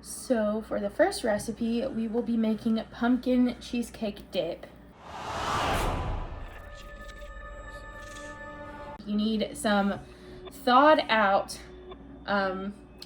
So for the first recipe, we will be making pumpkin cheesecake dip. You need some thawed out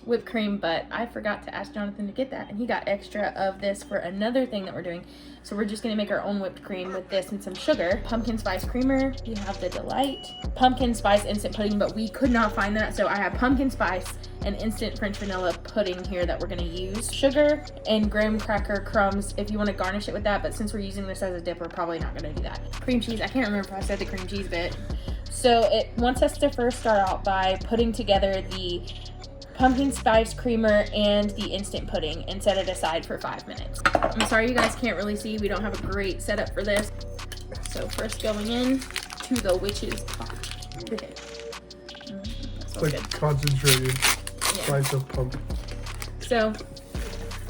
whipped cream, but I forgot to ask Jonathan to get that, and he got extra of this for another thing that we're doing. So we're just gonna make our own whipped cream with this and some sugar. Pumpkin spice creamer, we have the Delight. Pumpkin spice instant pudding, but we could not find that, so I have pumpkin spice and instant French vanilla pudding here that we're gonna use. Sugar and graham cracker crumbs if you wanna garnish it with that, but since we're using this as a dip, we're probably not gonna do that. Cream cheese, I can't remember if I said the cream cheese bit. So it wants us to first start out by putting together the pumpkin spice creamer and the instant pudding and set it aside for 5 minutes. I'm sorry you guys can't really see. We don't have a great setup for this. So first going in to the witch's pot. Okay. Like good. Concentrated slice of pumpkin. So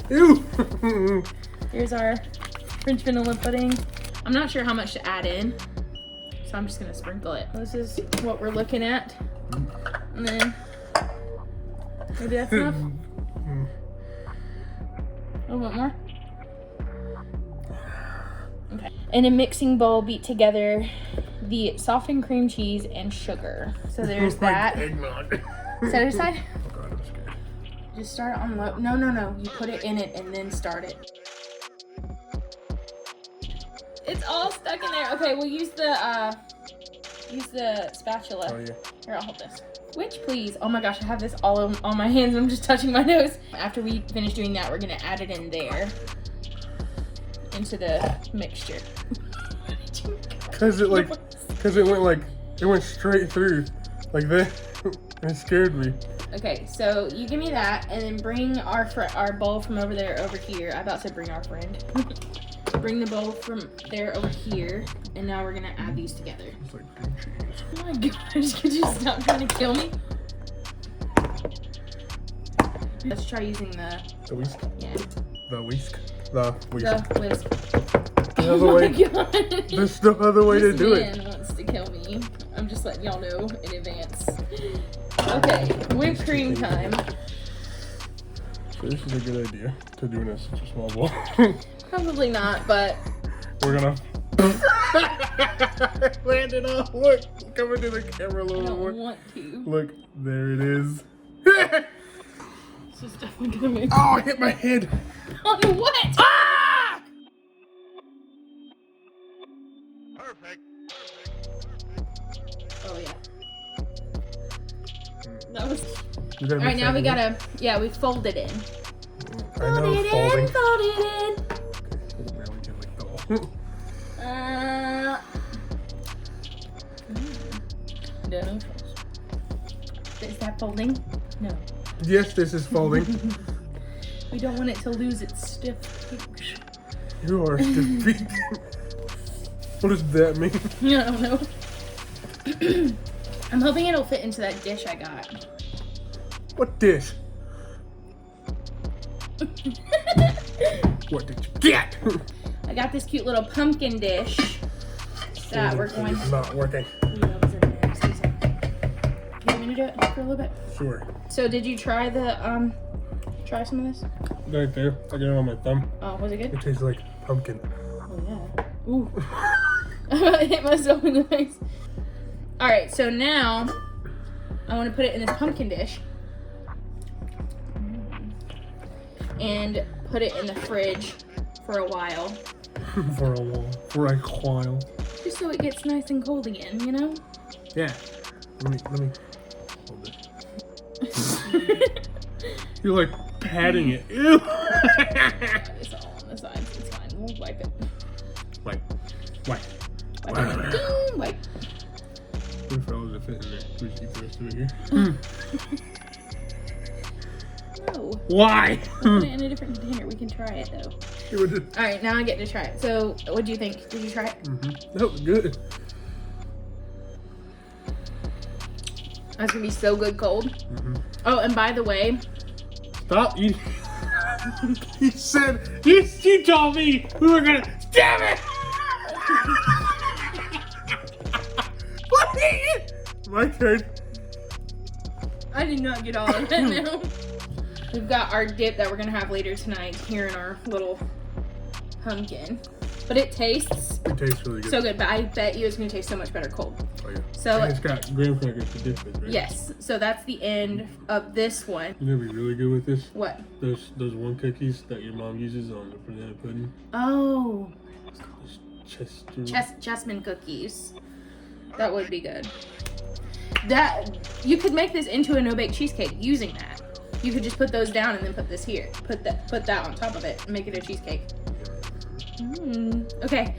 Ew! here's our French vanilla pudding. I'm not sure how much to add in, so I'm just gonna sprinkle it. This is what we're looking at. And then maybe that's enough. A little bit more. Okay. In a mixing bowl, beat together the softened cream cheese and sugar. So there's that. Eggnog. Set it aside. Oh god, I'm scared. Just start it on low. No. You put it in it and then start it. It's all stuck in there. Okay, we'll use the spatula. Oh yeah. Here, I'll hold this. Which, please. Oh my gosh, I have this all on my hands. I'm just touching my nose. After we finish doing that, we're gonna add it in there into the mixture. Cause it went straight through, like that. It scared me. Okay, so you give me that, and then bring our bowl from over there over here. I about to bring our friend. Bring the bowl from there over here, and now we're gonna add these together. It's like cream cheese. Oh my gosh, could you stop trying to kill me? Let's try using the whisk. Yeah. The whisk. The whisk. The whisk. The other Oh way. my god. There's no other way to do This it. man wants to kill me. I'm just letting y'all know in advance. Okay, whipped cream time. So this is a good idea to do in such a small bowl. Probably not, but We're gonna land it off. Look, come into the camera a I little don't more. want to. Look, there it is. This is definitely gonna make. Oh, I hit my head. On what? Ah! Perfect. Oh yeah. That was. You gotta All right, mix now that we in. gotta. Yeah, we fold it in. I know, folding. Fold it in. Now we can like the No. Is that folding? No. Yes, this is folding. We don't want it to lose its stiff peaks. You are defeated. What does that mean? I don't know. I'm hoping it'll fit into that dish I got. What dish? What did you get? I got this cute little pumpkin dish that we're going It's not working. You know what's in there. Excuse me. You want me to do it for a little bit? Sure. So did you try the try some of this? Right there. I got it on my thumb. Oh, was it good? It tastes like pumpkin. Oh yeah. Ooh. I hit myself in the face. Alright, so now I want to put it in this pumpkin dish. And put it in the fridge for a while. For a while. For a while. Just so it gets nice and cold again, you know? Yeah. Let me hold it. You're like patting it. Ew. It's all on the sides. It's fine. We'll wipe it. Wipe. Wipe it. Ding! Wipe. What if I was to fit in there? We just eat the rest of it here. No. Why? We'll put it in a different container. We can try it though. It was just... Alright, now I get to try it. So, what do you think? Did you try it? That was good. That's gonna be so good cold. Oh, and by the way, Stop eating. He said, you told me we were gonna. Damn it! My turn. I did not get all of that now. We've got our dip that we're gonna have later tonight here in our little pumpkin. But it tastes It tastes really good. so good, but I bet you it's gonna taste so much better cold. Oh, yeah. So And it's got graham crackers to dip with, right? yes, so that's the end of this one. You know what'd be really good with this? What? Those one cookies that your mom uses on the banana pudding. Oh, Those jasmine cookies. That would be good. That you could make this into a no-bake cheesecake using that. You could just put those down and then put this here. Put that on top of it and make it a cheesecake. Okay.